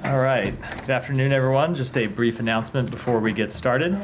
All right. Good afternoon, everyone. Just a brief announcement before we get started.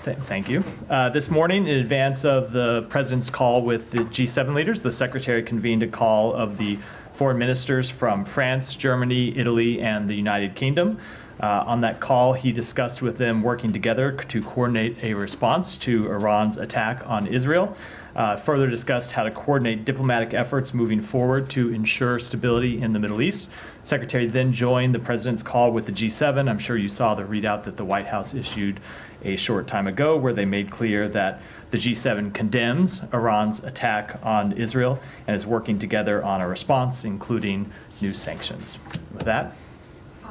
Thank you. This morning, in advance of the President's call with the G7 leaders, the Secretary convened a call of the foreign ministers from France, Germany, Italy, and the United Kingdom. On that call, he discussed with them working together to coordinate a response to Iran's attack on Israel. Further discussed how to coordinate diplomatic efforts moving forward to ensure stability in the Middle East. The Secretary then joined the President's call with the G7. I'm sure you saw the readout that the White House issued a short time ago, where they made clear that the G7 condemns Iran's attack on Israel and is working together on a response, including new sanctions. With that,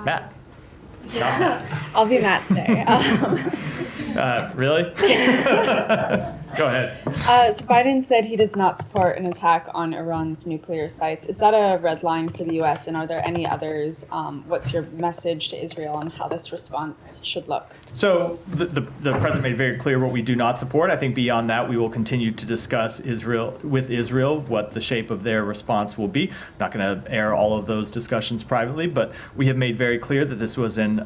Matt. I'll be Matt today. Really? Go ahead. So Biden said he does not support an attack on Iran's nuclear sites. Is that a red line for the U.S., and are there any others? What's your message to Israel on how this response should look? So the President made very clear what we do not support. I think beyond that, we will continue to discuss with Israel what the shape of their response will be. I'm not going to air all of those discussions privately, but we have made very clear that this was an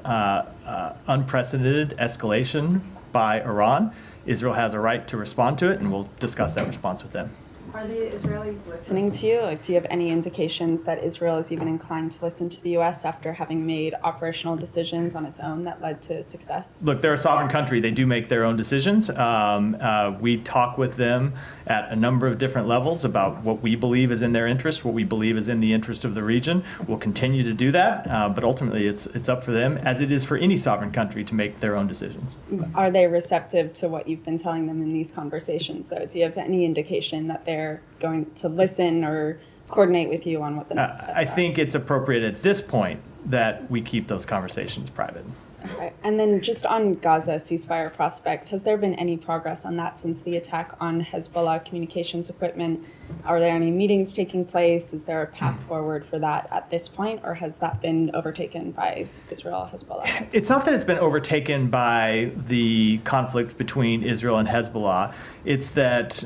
unprecedented escalation by Iran. Israel has a right to respond to it, and we'll discuss that response with them. Are the Israelis listening to you? Do you have any indications that Israel is even inclined to listen to the U.S. after having made operational decisions on its own that led to success? Look, they're a sovereign country. They do make their own decisions. We talk with them at a number of different levels about what we believe is in their interest, what we believe is in the interest of the region. We'll continue to do that, but ultimately it's up for them, as it is for any sovereign country, to make their own decisions. Are they receptive to what you've been telling them in these conversations, though? Do you have any indication that they're going to listen or coordinate with you on what the next steps are? I think it's appropriate at this point that we keep those conversations private. Okay. And then just on Gaza ceasefire prospects, has there been any progress on that since the attack on Hezbollah communications equipment? Are there any meetings taking place? Is there a path forward for that at this point, or has that been overtaken by Israel Hezbollah? It's not that it's been overtaken by the conflict between Israel and Hezbollah. It's that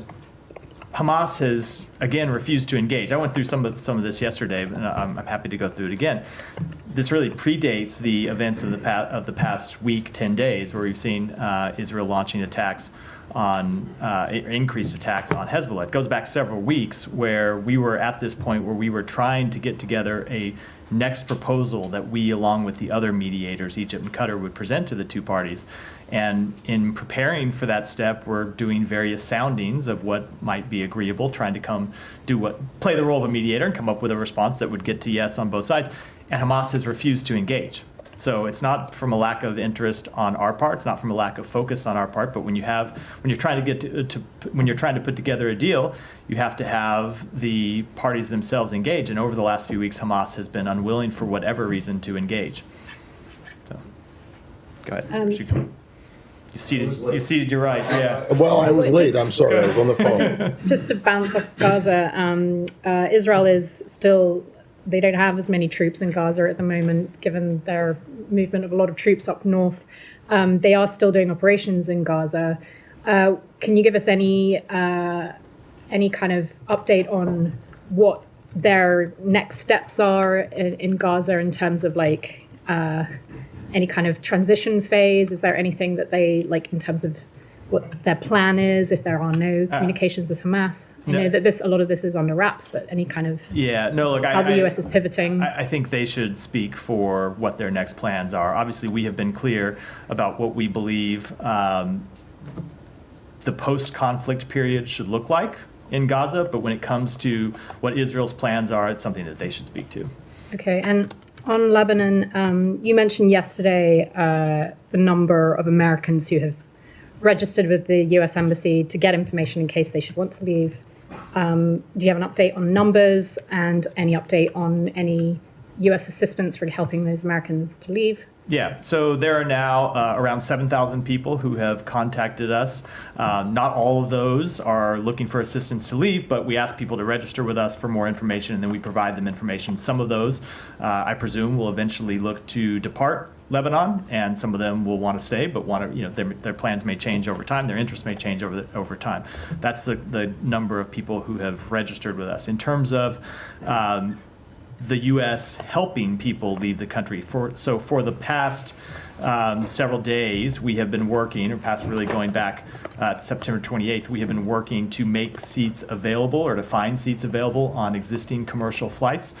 Hamas has, again, refused to engage. I went through some of this yesterday, and I'm happy to go through it again. This really predates the events of the past week, 10 days, where we've seen Israel launching attacks on increased attacks on Hezbollah. It goes back several weeks, where we were at this point where we were trying to get together a next proposal that we, along with the other mediators, Egypt and Qatar, would present to the two parties. And in preparing for that step, we're doing various soundings of what might be agreeable, trying to play the role of a mediator and come up with a response that would get to yes on both sides. And Hamas has refused to engage. So it's not from a lack of interest on our part, it's not from a lack of focus on our part, but when you're trying to put together a deal, you have to have the parties themselves engage. And over the last few weeks, Hamas has been unwilling, for whatever reason, to engage. So, go ahead. You seated your right, yeah. Well, I was late. I'm sorry. I was on the phone. Just to bounce off Gaza, Israel is still, they don't have as many troops in Gaza at the moment, given their movement of a lot of troops up north. They are still doing operations in Gaza. Can you give us any kind of update on what their next steps are in Gaza in terms of any kind of transition phase? Is there anything that they, in terms of what their plan is, if there are no communications with Hamas? I know that a lot of this is under wraps, but any kind of how the U.S. is pivoting? I think they should speak for what their next plans are. Obviously, we have been clear about what we believe the post-conflict period should look like in Gaza, but when it comes to what Israel's plans are, it's something that they should speak to. Okay, and on Lebanon, you mentioned yesterday the number of Americans who have registered with the U.S. Embassy to get information in case they should want to leave. Do you have an update on numbers and any update on any U.S. assistance for helping those Americans to leave? Yeah, so there are now around 7,000 people who have contacted us. Not all of those are looking for assistance to leave, but we ask people to register with us for more information, and then we provide them information. Some of those, I presume, will eventually look to depart Lebanon, and some of them will want to stay, but their plans may change over time. Their interests may change over time. That's the number of people who have registered with us. In terms of the U.S. helping people leave the country. So for the past several days, we have been working, or past really going back to September 28th, we have been working to make seats available or to find seats available on existing commercial flights.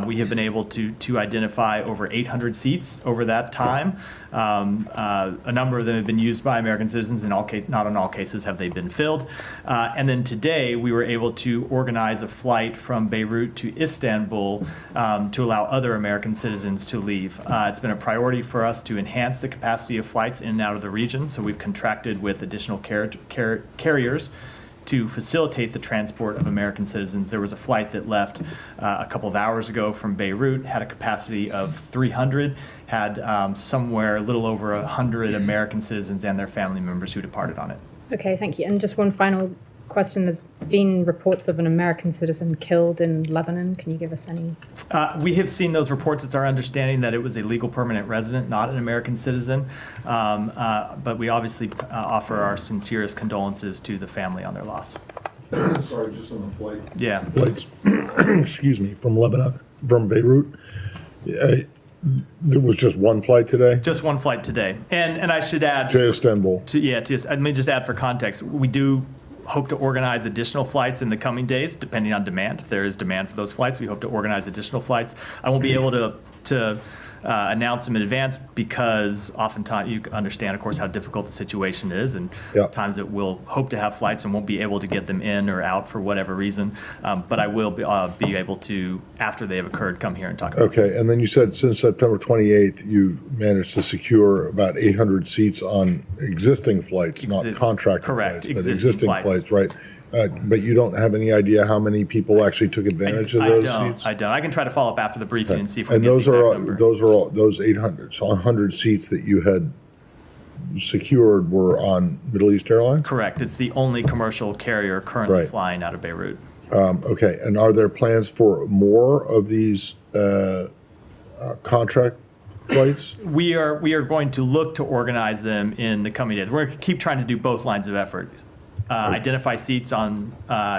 We have been able to identify over 800 seats over that time. A number of them have been used by American citizens. In all cases, not in all cases have they been filled. And then today, we were able to organize a flight from Beirut to Istanbul to allow other American citizens to leave. It's been a priority for us to enhance the capacity of flights in and out of the region. So we've contracted with additional carriers to facilitate the transport of American citizens. There was a flight that left a couple of hours ago from Beirut, had a capacity of 300, had somewhere a little over 100 American citizens and their family members who departed on it. Okay, thank you. And just one final question. There's been reports of an American citizen killed in Lebanon. Can you give us any? We have seen those reports. It's our understanding that it was a legal permanent resident, not an American citizen. But we obviously offer our sincerest condolences to the family on their loss. Sorry, just on the flight. Yeah. Flights, excuse me, from Lebanon, from Beirut. There was just one flight today Just one flight today. And I should add, to Istanbul. let me just add for context, we do hope to organize additional flights in the coming days, depending on demand. If there is demand for those flights, we hope to organize additional flights. I won't be able to announce them in advance because oftentimes you understand, of course, how difficult the situation is, and times that we'll hope to have flights and won't be able to get them in or out for whatever reason. But I will be able to, after they have occurred, come here and talk about it. Okay, and then you said since September 28th, you managed to secure about 800 seats on existing flights, not contracted correct, flights, but existing flights, right? But you don't have any idea how many people actually took advantage of those seats? I don't. I can try to follow up after the briefing and see if we And can get the exact number. those are all, those 800, so 100 seats that you had secured were on Middle East Airlines? Correct. It's the only commercial carrier currently Right. flying out of Beirut. Okay, and are there plans for more of these contract flights? We are going to look to organize them in the coming days. We're going to keep trying to do both lines of effort. Identify seats on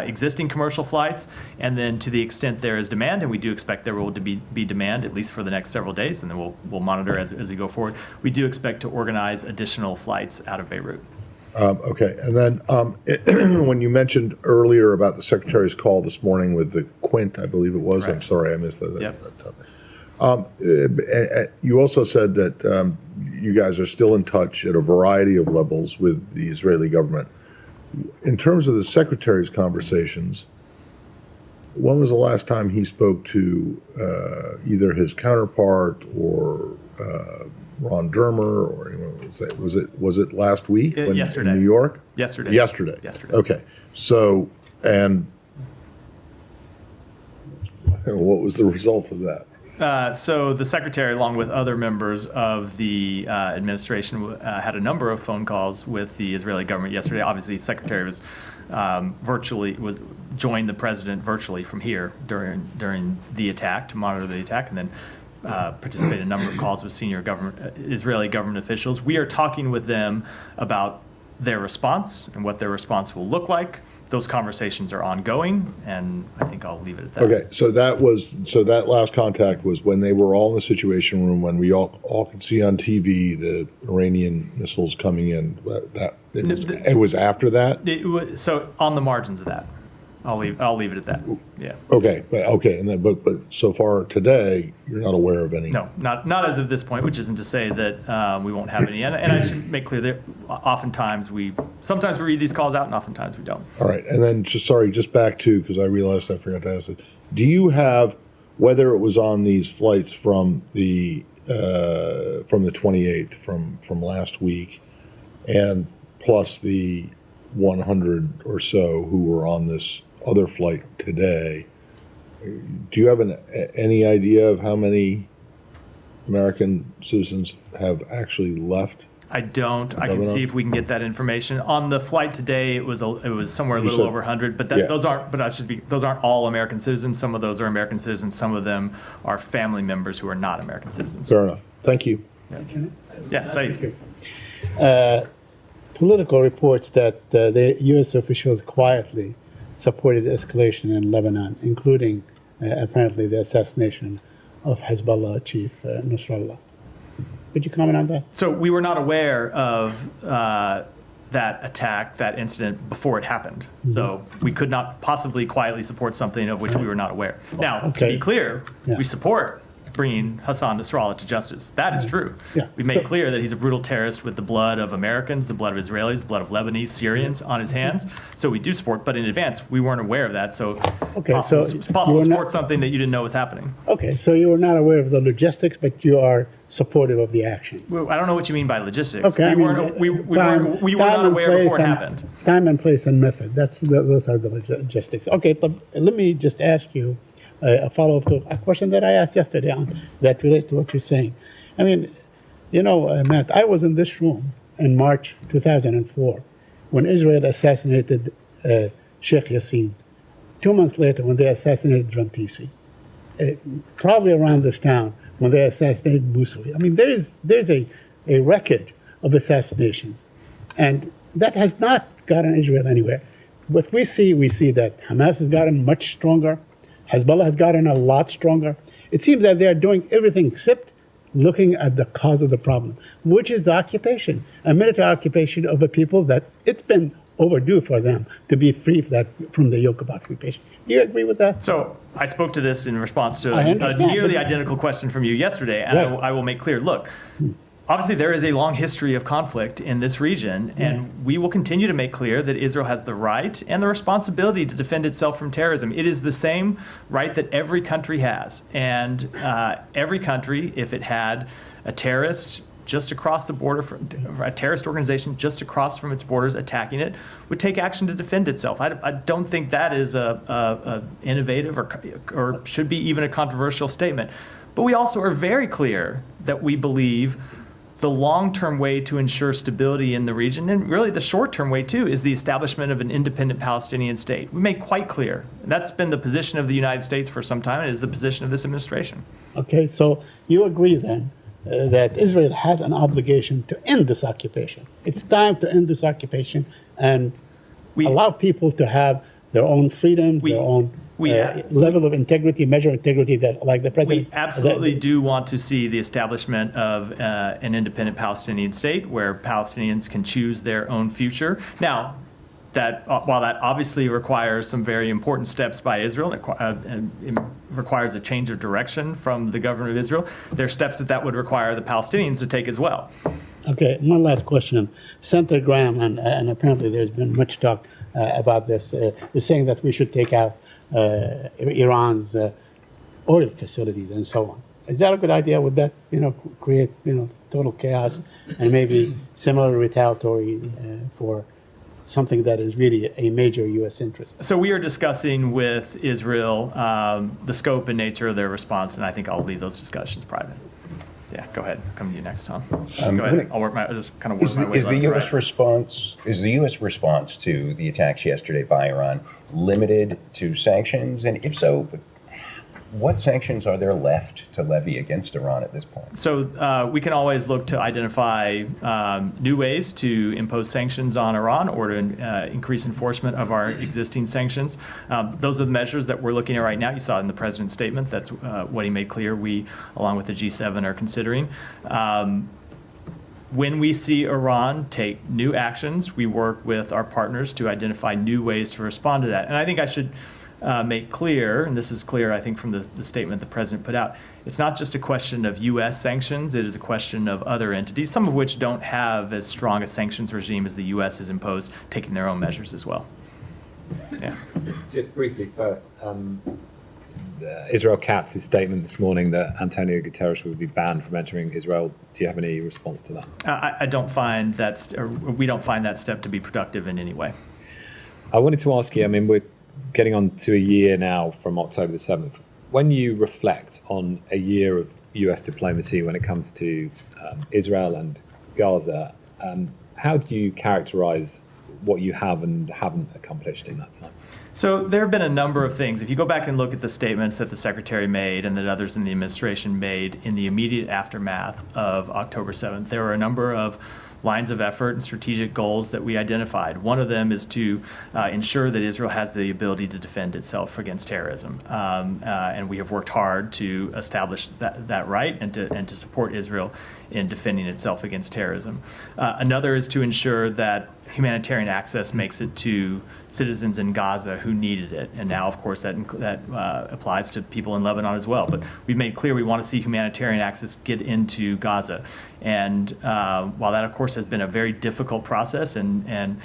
existing commercial flights, and then to the extent there is demand, and we do expect there will be demand at least for the next several days, and then we'll monitor as we go forward. We do expect to organize additional flights out of Beirut. Okay, and then when you mentioned earlier about the Secretary's call this morning with the Quint, I believe it was, I'm Correct. sorry, I missed that. Yep. You also said that you guys are still in touch at a variety of levels with the Israeli government. In terms of the Secretary's conversations, when was the last time he spoke to either his counterpart or Ron Dermer or anyone? Was it last week yesterday. in New York? Yesterday. Yesterday. Okay. So, and what was the result of that? So the Secretary, along with other members of the administration, had a number of phone calls with the Israeli government yesterday. Obviously, the Secretary was joined the President virtually from here during the attack to monitor the attack, and then participated in a number of calls with senior Israeli government officials. We are talking with them about their response and what their response will look like. Those conversations are ongoing, and I think I'll leave it at that. Okay, so that last contact was when they were all in the Situation Room, when we all could see on TV the Iranian missiles coming in. It was after that? So on the margins of that, I'll leave it at that. Yeah. Okay, but so far today, you're not aware of any? No, not as of this point, which isn't to say that we won't have any. And I should make clear that sometimes we read these calls out, and oftentimes we don't. All right, and then just back to, because I realized I forgot to ask it. Do you have, whether it was on these flights from the 28th, from last week, and plus the 100 or so who were on this other flight today, do you have any idea of how many American citizens have actually left? I don't. I can see if we can get that information. On the flight today, it was somewhere a little over 100, but those aren't. But those aren't all American citizens. Some of those are American citizens. Some of them are family members who are not American citizens. Fair enough. Thank you. Yeah. Saeed. Political reports that the U.S. officials quietly supported escalation in Lebanon, including apparently the assassination of Hezbollah chief Nasrallah. Could you comment on that? So we were not aware of that attack, that incident, before it happened. So we could not possibly quietly support something of which we were not aware. Now, to be clear, we support bringing Hassan Nasrallah to justice. That is true. Yeah. We made clear that he's a brutal terrorist with the blood of Americans, the blood of Israelis, the blood of Lebanese, Syrians on his hands. So we do support, but in advance, we weren't aware of that. So it's possible to support something that you didn't know was happening. Okay, so you were not aware of the logistics, but you are supportive of the action. Well, I don't know what you mean by logistics. Okay, we were not aware before it happened. Time and place and method. Those are the logistics. Okay, but let me just ask you a follow-up to a question that I asked yesterday that relates to what you're saying. I mean, Matt, I was in this room in March 2004 when Israel assassinated Sheikh Yassin. 2 months later, when they assassinated Rantisi. Probably around this town when they assassinated Busawi. I mean, there's a record of assassinations, and that has not gotten Israel anywhere. What we see that Hamas has gotten much stronger. Hezbollah has gotten a lot stronger. It seems that they are doing everything except looking at the cause of the problem, which is the occupation, a military occupation of a people that it's been overdue for them to be free from the yoke of occupation. Do you agree with that? So I spoke to this in response to a nearly identical question from you yesterday, and I will make clear, look, obviously there is a long history of conflict in this region, and we will continue to make clear that Israel has the right and the responsibility to defend itself from terrorism. It is the same right that every country has, and every country, if it had a terrorist just across the border, a terrorist organization just across from its borders attacking it, would take action to defend itself. I don't think that is a innovative or should be even a controversial statement. But we also are very clear that we believe the long-term way to ensure stability in the region, and really the short-term way too, is the establishment of an independent Palestinian state. We make quite clear. That's been the position of the United States for some time. It is the position of this administration. Okay, so you agree then that Israel has an obligation to end this occupation. It's time to end this occupation and allow people to have their own freedoms, their own level of integrity, measure of integrity that, like the president. We absolutely do want to see the establishment of an independent Palestinian state where Palestinians can choose their own future. Now, while that obviously requires some very important steps by Israel, and it requires a change of direction from the government of Israel, there are steps that would require the Palestinians to take as well. Okay, one last question. Senator Graham, and apparently there's been much talk about this, is saying that we should take out Iran's oil facilities and so on. Is that a good idea? Would that, create, total chaos and maybe similar retaliatory for something that is really a major U.S. interest? So we are discussing with Israel the scope and nature of their response, and I think I'll leave those discussions private. Yeah, go ahead. Come to you next, Tom. Go ahead. I'll just kind of work my way left to right. Is the U.S. response to the attacks yesterday by Iran limited to sanctions? And if so, what sanctions are there left to levy against Iran at this point? So we can always look to identify new ways to impose sanctions on Iran or to increase enforcement of our existing sanctions. Those are the measures that we're looking at right now. You saw it in the president's statement. That's what he made clear we, along with the G7, are considering. When we see Iran take new actions, we work with our partners to identify new ways to respond to that. And I think I should make clear, and this is clear, I think, from the statement the president put out, it's not just a question of U.S. sanctions, it is a question of other entities, some of which don't have as strong a sanctions regime as the U.S. has imposed, taking their own measures as well. Yeah. Just briefly first, Israel Katz's statement this morning that Antonio Guterres would be banned from entering Israel. Do you have any response to that? I don't find we don't find that step to be productive in any way. I wanted to ask you, we're getting on to a year now from October the 7th. When you reflect on a year of US diplomacy when it comes to Israel and Gaza, how do you characterize what you have and haven't accomplished in that time? So there have been a number of things. If you go back and look at the statements that the Secretary made and that others in the administration made in the immediate aftermath of October 7th, there were a number of lines of effort and strategic goals that we identified. One of them is to ensure that Israel has the ability to defend itself against terrorism. And we have worked hard to establish that right and to support Israel in defending itself against terrorism. Another is to ensure that humanitarian access makes it to citizens in Gaza who needed it. And now, of course, that applies to people in Lebanon as well. But we've made clear we want to see humanitarian access get into Gaza. And while that, of course, has been a very difficult process and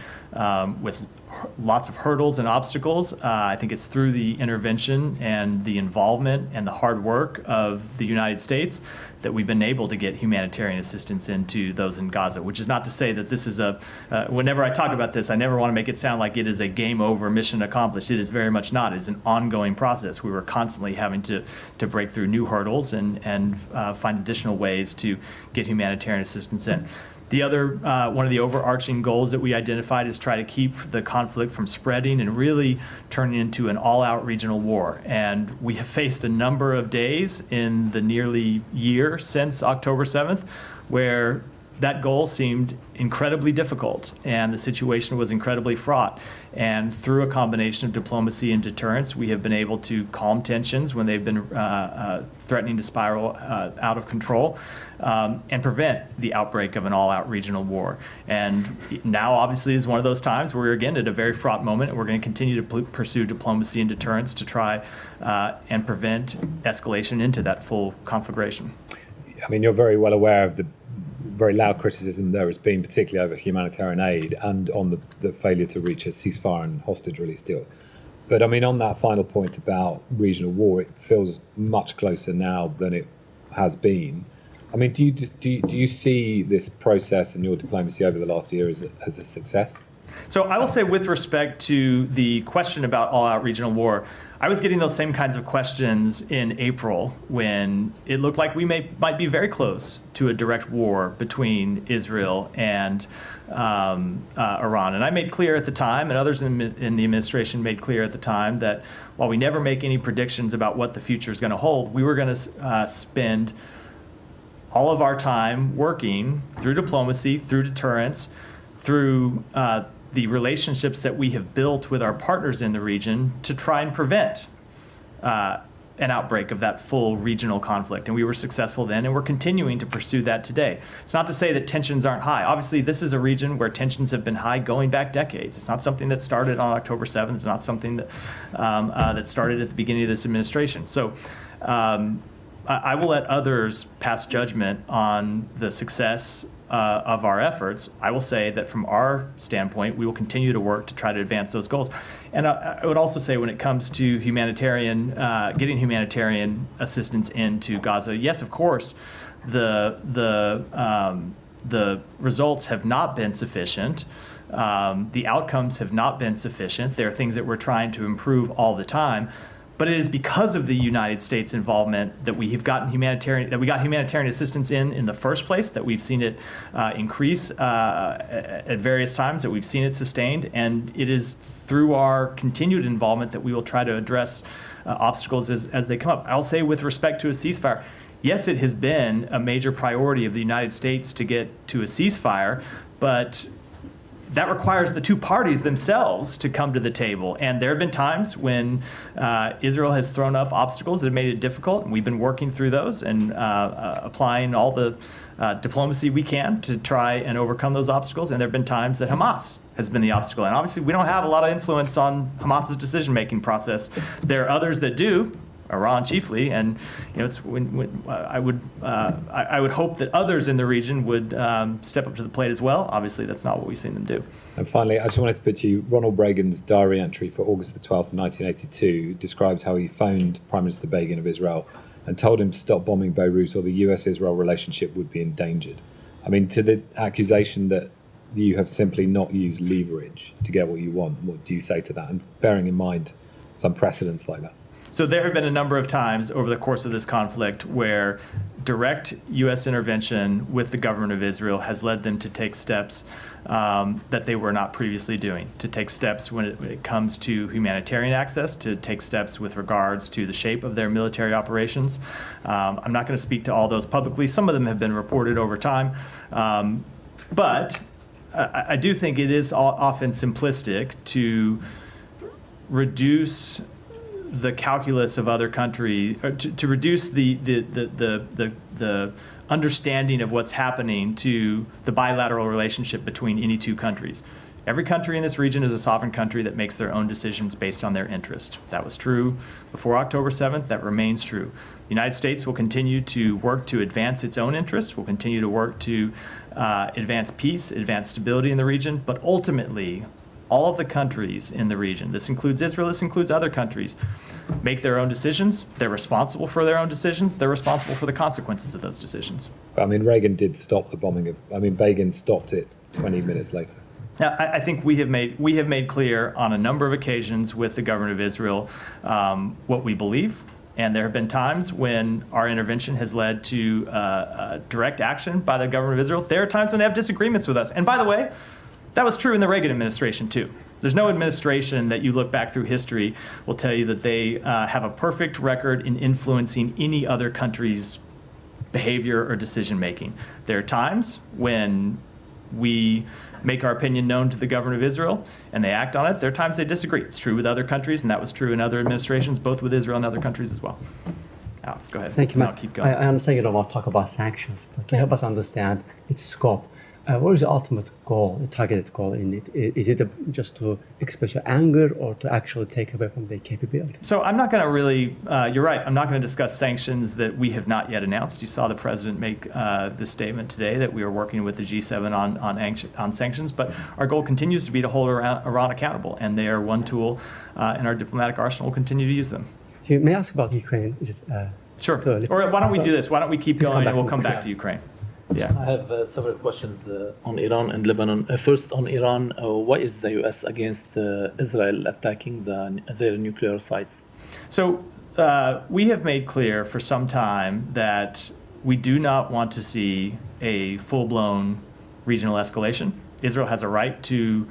with lots of hurdles and obstacles, I think it's through the intervention and the involvement and the hard work of the United States that we've been able to get humanitarian assistance into those in Gaza, which is not to say that this is whenever I talk about this, I never want to make it sound like it is a game over, mission accomplished. It is very much not. It's an ongoing process. We were constantly having to break through new hurdles and find additional ways to get humanitarian assistance in. The other, one of the overarching goals that we identified is try to keep the conflict from spreading and really turning into an all-out regional war. And we have faced a number of days in the nearly year since October 7th where that goal seemed incredibly difficult and the situation was incredibly fraught. And through a combination of diplomacy and deterrence, we have been able to calm tensions when they've been threatening to spiral out of control and prevent the outbreak of an all-out regional war. And now, obviously, is one of those times where we're, again, at a very fraught moment. We're going to continue to pursue diplomacy and deterrence to try and prevent escalation into that full conflagration. I mean, you're very well aware of the very loud criticism there has been, particularly over humanitarian aid and on the failure to reach a ceasefire and hostage release deal. But I mean, on that final point about regional war, it feels much closer now than it has been. I mean, do you see this process and your diplomacy over the last year as a success? So I will say, with respect to the question about all-out regional war, I was getting those same kinds of questions in April when it looked like we might be very close to a direct war between Israel and Iran. And I made clear at the time, and others in the administration made clear at the time, that while we never make any predictions about what the future is going to hold, we were going to spend all of our time working through diplomacy, through deterrence, through the relationships that we have built with our partners in the region to try and prevent an outbreak of that full regional conflict. And we were successful then, and we're continuing to pursue that today. It's not to say that tensions aren't high. Obviously, this is a region where tensions have been high going back decades. It's not something that started on October 7th. It's not something that, that started at the beginning of this administration. So I will let others pass judgment on the success of our efforts. I will say that from our standpoint, we will continue to work to try to advance those goals. And I would also say, when it comes to humanitarian, getting humanitarian assistance into Gaza, yes, of course, the results have not been sufficient. The outcomes have not been sufficient. There are things that we're trying to improve all the time. But it is because of the United States involvement that we have gotten humanitarian assistance in the first place, that we've seen it increase at various times, that we've seen it sustained, and it is through our continued involvement that we will try to address obstacles as they come up. I'll say, with respect to a ceasefire, yes, it has been a major priority of the United States to get to a ceasefire, but that requires the two parties themselves to come to the table. And there have been times when Israel has thrown up obstacles that have made it difficult, and we've been working through those and applying all the diplomacy we can to try and overcome those obstacles. And there have been times that Hamas has been the obstacle. And obviously, we don't have a lot of influence on Hamas's decision-making process. There are others that do, Iran chiefly, and it's I would hope that others in the region would step up to the plate as well. Obviously, that's not what we've seen them do. And finally, I just wanted to put to you, Ronald Reagan's diary entry for August the 12th, 1982 describes how he phoned Prime Minister Begin of Israel and told him to stop bombing Beirut, or the US-Israel relationship would be endangered. I mean, to the accusation that you have simply not used leverage to get what you want, what do you say to that? And bearing in mind some precedents like that. So there have been a number of times over the course of this conflict where direct U.S. intervention with the government of Israel has led them to take steps that they were not previously doing, to take steps when it comes to humanitarian access, to take steps with regards to the shape of their military operations. I'm not going to speak to all those publicly. Some of them have been reported over time. But I do think it is often simplistic to reduce the calculus of other countries, to reduce the understanding of what's happening to the bilateral relationship between any two countries. Every country in this region is a sovereign country that makes their own decisions based on their interest. That was true before October 7th. That remains true. The United States will continue to work to advance its own interests, will continue to work to advance peace, advance stability in the region, but ultimately, all of the countries in the region, this includes Israel, this includes other countries, make their own decisions. They're responsible for their own decisions. They're responsible for the consequences of those decisions. I mean, Reagan did stop the bombing Begin stopped it 20 minutes later. Now, I think we have made clear on a number of occasions with the government of Israel what we believe, and there have been times when our intervention has led to direct action by the government of Israel. There are times when they have disagreements with us, and by the way, that was true in the Reagan administration too. There's no administration that you look back through history will tell you that they have a perfect record in influencing any other country's behavior or decision making. There are times when we make our opinion known to the government of Israel and they act on it. There are times they disagree. It's true with other countries, and that was true in other administrations, both with Israel and other countries as well. Alex, go ahead. Thank you, I'll Matt. keep going. I understand you don't want to talk about sanctions, but to help us understand its scope, what is the ultimate goal, the targeted goal in it? Is it just to express your anger or to actually take away from their capability? So I'm not going to really, you're right, I'm not going to discuss sanctions that we have not yet announced. You saw the president make this statement today that we are working with the G7 on sanctions, but our goal continues to be to hold Iran accountable, and they are one tool in our diplomatic arsenal. We'll continue to use them. May I ask about Ukraine? Is it, Sure. too early? Or why don't we do this? Why don't we keep Please come going back and we'll to come back Ukraine. to Ukraine. Yeah. I have several questions on Iran and Lebanon. First, on Iran, why is the U.S. against Israel attacking their nuclear sites? So we have made clear for some time that we do not want to see a full-blown regional escalation. Israel has a right to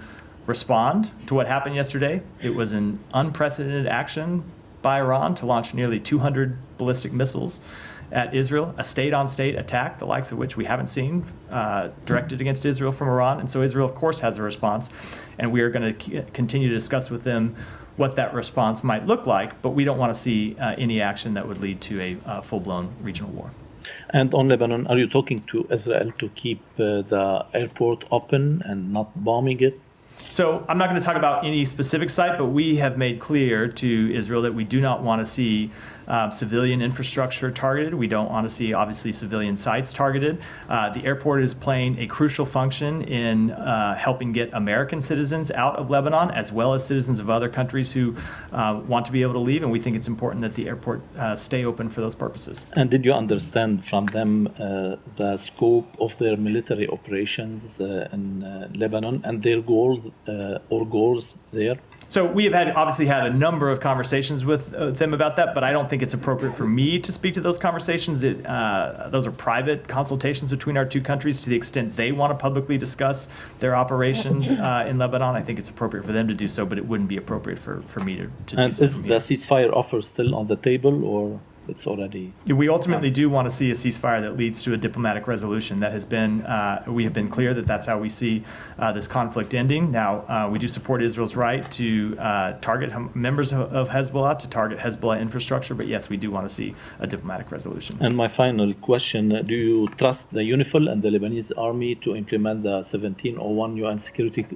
respond to what happened yesterday. It was an unprecedented action by Iran to launch nearly 200 ballistic missiles at Israel, a state-on-state attack, the likes of which we haven't seen directed against Israel from Iran. And so Israel, of course, has a response, and we are going to continue to discuss with them what that response might look like, but we don't want to see any action that would lead to a full-blown regional war. And on Lebanon, are you talking to Israel to keep the airport open and not bombing it? So I'm not going to talk about any specific site, but we have made clear to Israel that we do not want to see civilian infrastructure targeted. We don't want to see, obviously, civilian sites targeted. The airport is playing a crucial function in helping get American citizens out of Lebanon, as well as citizens of other countries who want to be able to leave, and we think it's important that the airport stay open for those purposes. And did you understand from them the scope of their military operations in Lebanon and their goals there? So we have obviously had a number of conversations with them about that, but I don't think it's appropriate for me to speak to those conversations. Those are private consultations between our two countries. To the extent they want to publicly discuss their operations in Lebanon, I think it's appropriate for them to do so, but it wouldn't be appropriate for me to do And so. is the ceasefire offer still on the table, or it's already? We ultimately do want to see a ceasefire that leads to a diplomatic resolution. That has been, we have been clear that that's how we see this conflict ending. Now, we do support Israel's right to target members of Hezbollah, to target Hezbollah infrastructure, but yes, we do want to see a diplomatic resolution. And my final question, do you trust the UNIFIL and the Lebanese army to implement the 1701 UN Security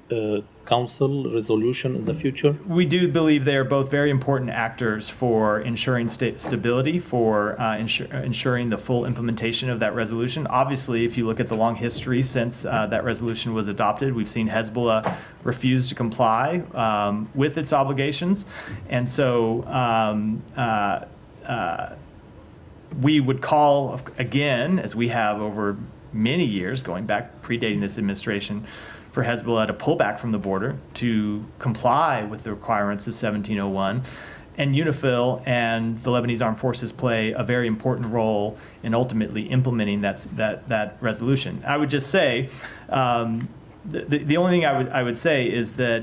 Council resolution in the future? We do believe they are both very important actors for ensuring stability, for ensuring the full implementation of that resolution. Obviously, if you look at the long history since that resolution was adopted, we've seen Hezbollah refuse to comply with its obligations. And so we would call, again, as we have over many years, going back, predating this administration, for Hezbollah to pull back from the border, to comply with the requirements of 1701. And UNIFIL and the Lebanese Armed Forces play a very important role in ultimately implementing that resolution. I would just say, the only thing I would say is that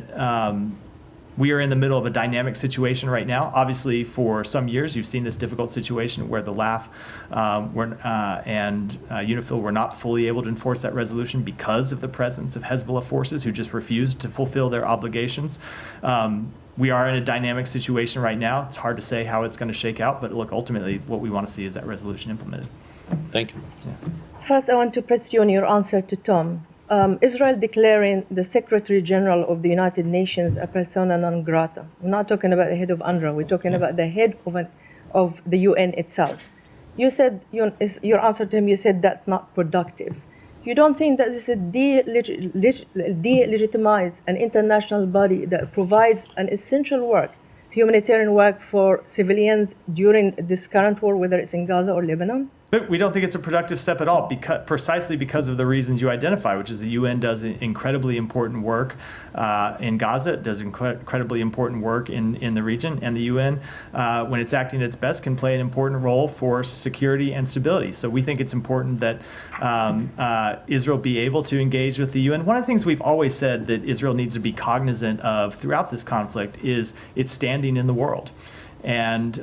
We are in the middle of a dynamic situation right now. Obviously, for some years, you've seen this difficult situation where the LAF and UNIFIL were not fully able to enforce that resolution because of the presence of Hezbollah forces who just refused to fulfill their obligations. We are in a dynamic situation right now. It's hard to say how it's going to shake out, but look, ultimately, what we want to see is that resolution implemented. Thank you. First, I want to press you on your answer to Tom. Israel declaring the Secretary General of the United Nations a persona non grata. We're not talking about the head of UNRWA. We're talking about the head of the UN itself. You said, your answer to him, you said that's not productive. You don't think that this is delegitimize an international body that provides an essential work, humanitarian work for civilians during this current war, whether it's in Gaza or Lebanon? But we don't think it's a productive step at all, precisely because of the reasons you identify, which is the UN does incredibly important work in Gaza. It does incredibly important work in the region. And the UN, when it's acting at its best, can play an important role for security and stability. So we think it's important that Israel be able to engage with the UN. One of the things we've always said that Israel needs to be cognizant of throughout this conflict is its standing in the world. And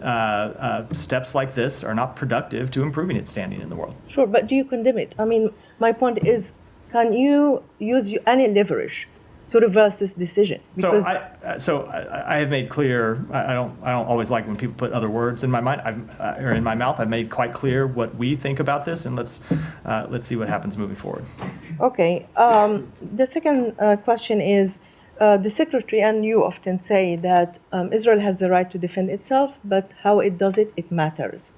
steps like this are not productive to improving its standing in the world. Sure, but do you condemn it? I mean, my point is, can you use any leverage to reverse this decision? Because I have made clear. I don't always like when people put other words in my mind or in my mouth. I've made quite clear what we think about this, and let's see what happens moving forward. Okay. The second question is. The Secretary and you often say that Israel has the right to defend itself, but how it does it, it matters.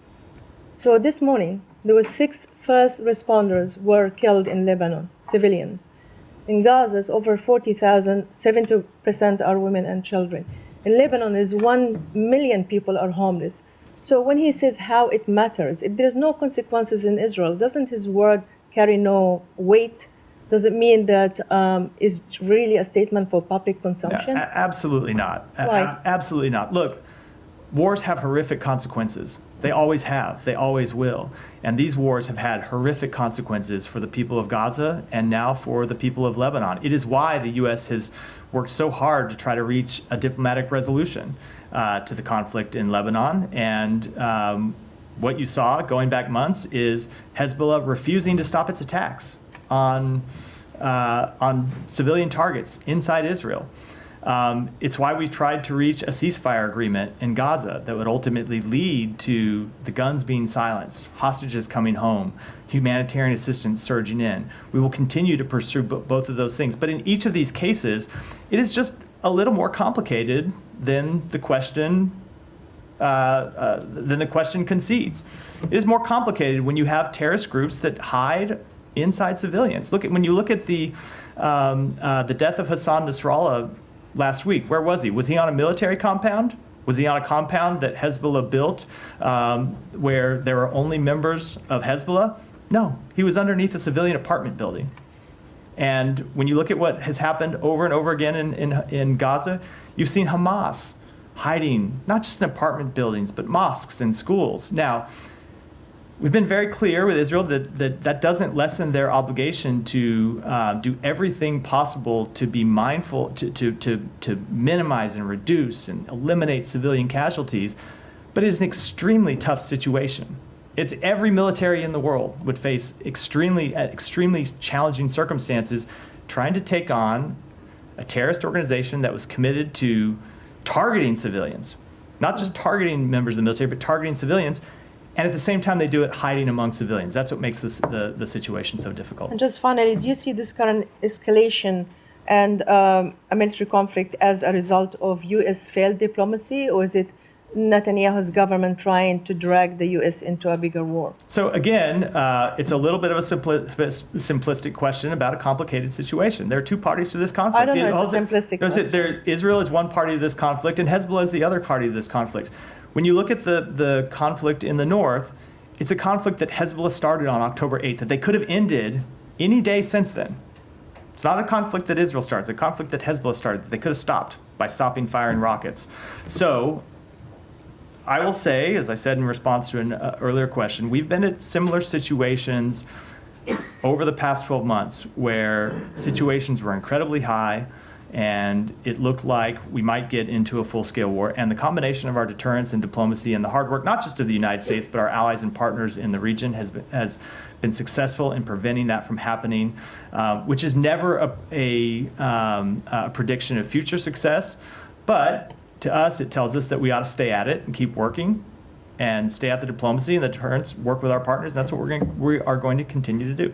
So this morning, there were 6 first responders were killed in Lebanon, civilians. In Gaza, it's over 40,000, 70% are women and children. In Lebanon, is 1 million people are homeless. So when he says how it matters, if there's no consequences in Israel, doesn't his word carry no weight? Does it mean that it's really a statement for public consumption? Absolutely not. Why? Absolutely not. Look, wars have horrific consequences. They always have. They always will. And these wars have had horrific consequences for the people of Gaza and now for the people of Lebanon. It is why the U.S. has worked so hard to try to reach a diplomatic resolution to the conflict in Lebanon. And what you saw going back months is Hezbollah refusing to stop its attacks on civilian targets inside Israel. It's why we've tried to reach a ceasefire agreement in Gaza that would ultimately lead to the guns being silenced, hostages coming home, humanitarian assistance surging in. We will continue to pursue both of those things. But in each of these cases, it is just a little more complicated than the question concedes. It is more complicated when you have terrorist groups that hide inside civilians. When you look at the death of Hassan Nasrallah last week, where was he? Was he on a military compound? Was he on a compound that Hezbollah built where there were only members of Hezbollah? No, he was underneath a civilian apartment building. And when you look at what has happened over and over again in Gaza, you've seen Hamas hiding not just in apartment buildings, but mosques and schools. Now, we've been very clear with Israel that doesn't lessen their obligation to do everything possible to be mindful, to minimize and reduce and eliminate civilian casualties, but it's an extremely tough situation. It's every military in the world would face extremely challenging circumstances trying to take on a terrorist organization that was committed to targeting civilians, not just targeting members of the military, but targeting civilians. And at the same time, they do it hiding among civilians. That's what makes the situation so difficult. And just finally, do you see this current escalation and a military conflict as a result of U.S. failed diplomacy, or is it Netanyahu's government trying to drag the U.S. into a bigger war? So again, it's a little bit of a simplistic question about a complicated situation. There are 2 parties to this conflict. I don't know, it's a simplistic question. Israel is one party to this conflict, and Hezbollah is the other party to this conflict. When you look at the conflict in the north, it's a conflict that Hezbollah started on October 8th, that they could have ended any day since then. It's not a conflict that Israel starts, it's a conflict that Hezbollah started that they could have stopped by stopping firing rockets. So I will say, as I said in response to an earlier question, we've been at similar situations over the past 12 months where situations were incredibly high and it looked like we might get into a full-scale war. And the combination of our deterrence and diplomacy and the hard work, not just of the United States, but our allies and partners in the region, has been successful in preventing that from happening, which is never a prediction of future success. But to us, it tells us that we ought to stay at it and keep working and stay at the diplomacy and the deterrence, work with our partners. And that's what we are going to continue to do.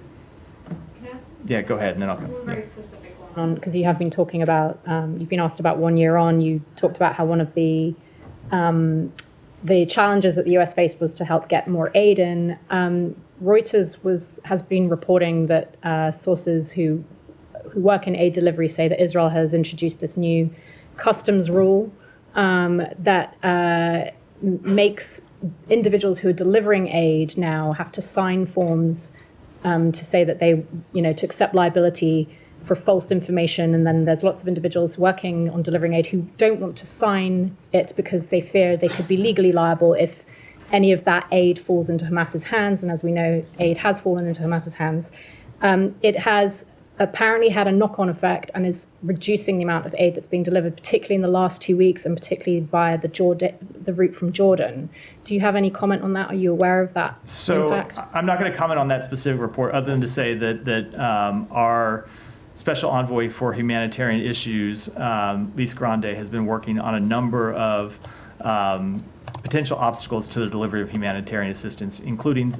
Yeah, go ahead, and then I'll come. Very specific one, because you have been talking about, you've been asked about 1 year on. You talked about how one of the challenges that the US faced was to help get more aid in. Reuters has been reporting that sources who work in aid delivery say that Israel has introduced this new customs rule that makes individuals who are delivering aid now have to sign forms to say that they, to accept liability for false information. And then there's lots of individuals working on delivering aid who don't want to sign it because they fear they could be legally liable if any of that aid falls into Hamas's hands. And as we know, aid has fallen into Hamas's hands. It has apparently had a knock-on effect and is reducing the amount of aid that's being delivered, particularly in the last 2 weeks and particularly via the route from Jordan. Do you have any comment on that? Are you aware of that impact? I'm not going to comment on that specific report other than to say that our Special Envoy for Humanitarian Issues, Lise Grande, has been working on a number of potential obstacles to the delivery of humanitarian assistance, including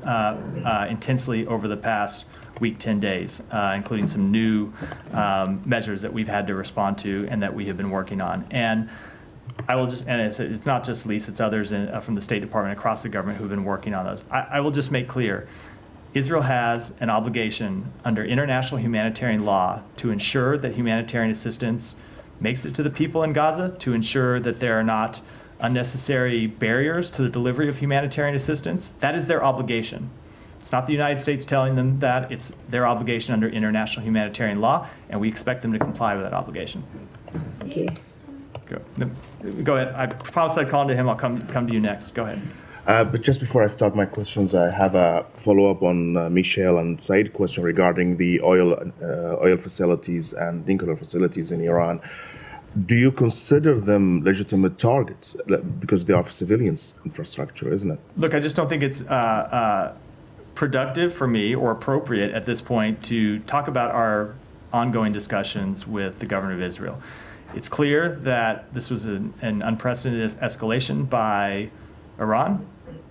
intensely over the past week, 10 days, including some new measures that we've had to respond to and that we have been working on. And I will just, and it's not just Lise, it's others from the State Department across the government who've been working on those. I will just make clear, Israel has an obligation under international humanitarian law to ensure that humanitarian assistance makes it to the people in Gaza, to ensure that there are not unnecessary barriers to the delivery of humanitarian assistance. That is their obligation. It's not the United States telling them that. It's their obligation under international humanitarian law, and we expect them to comply with that obligation. Thank you. Go ahead. I promised I'd call to him. I'll come to you next. Go ahead. But just before I start my questions, I have a follow-up on Michelle and Said's question regarding the oil facilities and nuclear facilities in Iran. Do you consider them legitimate targets? Because they are for civilians' infrastructure, isn't it? Look, I just don't think it's productive for me or appropriate at this point to talk about our ongoing discussions with the government of Israel. It's clear that this was an unprecedented escalation by Iran.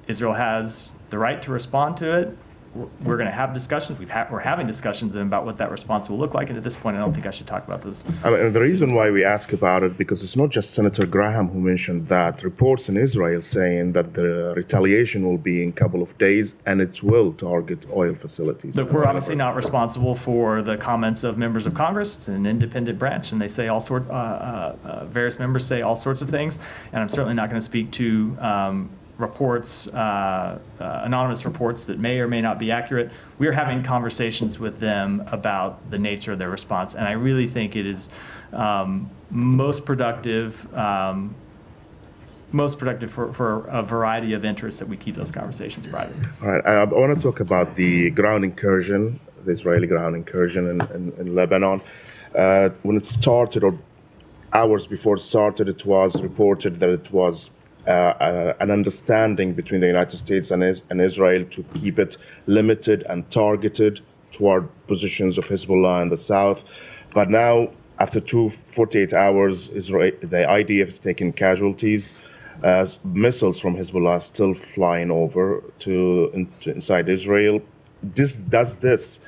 Israel has the right to respond to it. We're going to have discussions. We're having discussions about what that response will look like. And at this point, I don't think I should talk about those. And the reason why we ask about it, because it's not just Senator Graham who mentioned that. Reports in Israel saying that the retaliation will be in a couple of days and it will target oil facilities. Look, we're obviously not responsible for the comments of members of Congress. It's an independent branch, and they say all sorts. Various members say all sorts of things, and I'm certainly not going to speak to reports, anonymous reports that may or may not be accurate. We're having conversations with them about the nature of their response, and I really think it is most productive for a variety of interests that we keep those conversations private. All right, I want to talk about the ground incursion, the Israeli ground incursion in Lebanon. When it started, or hours before it started, it was reported that it was an understanding between the United States and Israel to keep it limited and targeted toward positions of Hezbollah in the south. But now, after 48 hours, the IDF is taking casualties. Missiles from Hezbollah are still flying over to inside Israel. Does this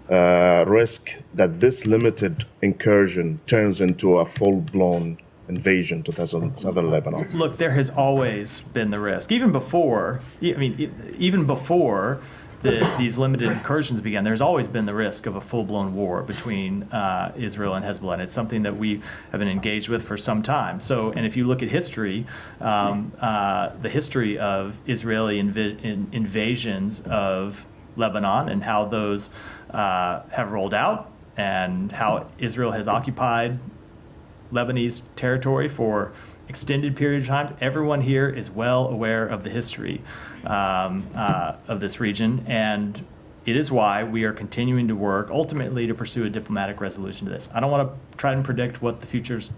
risk that this limited incursion turns into a full-blown invasion to southern Lebanon? Look, there has always been the risk, even before. Even before these limited incursions began, there's always been the risk of a full-blown war between Israel and Hezbollah, and it's something that we have been engaged with for some time. So, and if you look at history, the history of Israeli invasions of Lebanon and how those have rolled out, and how Israel has occupied Lebanese territory for extended period of time. Everyone here is well aware of the history of this region, and it is why we are continuing to work ultimately to pursue a diplomatic resolution to this. I don't want to try and predict what the future's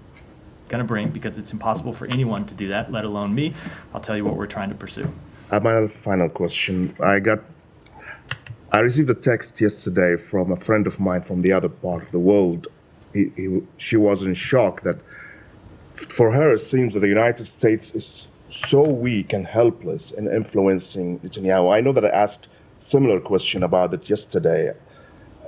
going to bring because it's impossible for anyone to do that, let alone me. I'll tell you what we're trying to pursue. My final question. I received a text yesterday from a friend of mine from the other part of the world. She was in shock that for her it seems that the United States is so weak and helpless in influencing Netanyahu. I know that I asked similar question about it yesterday,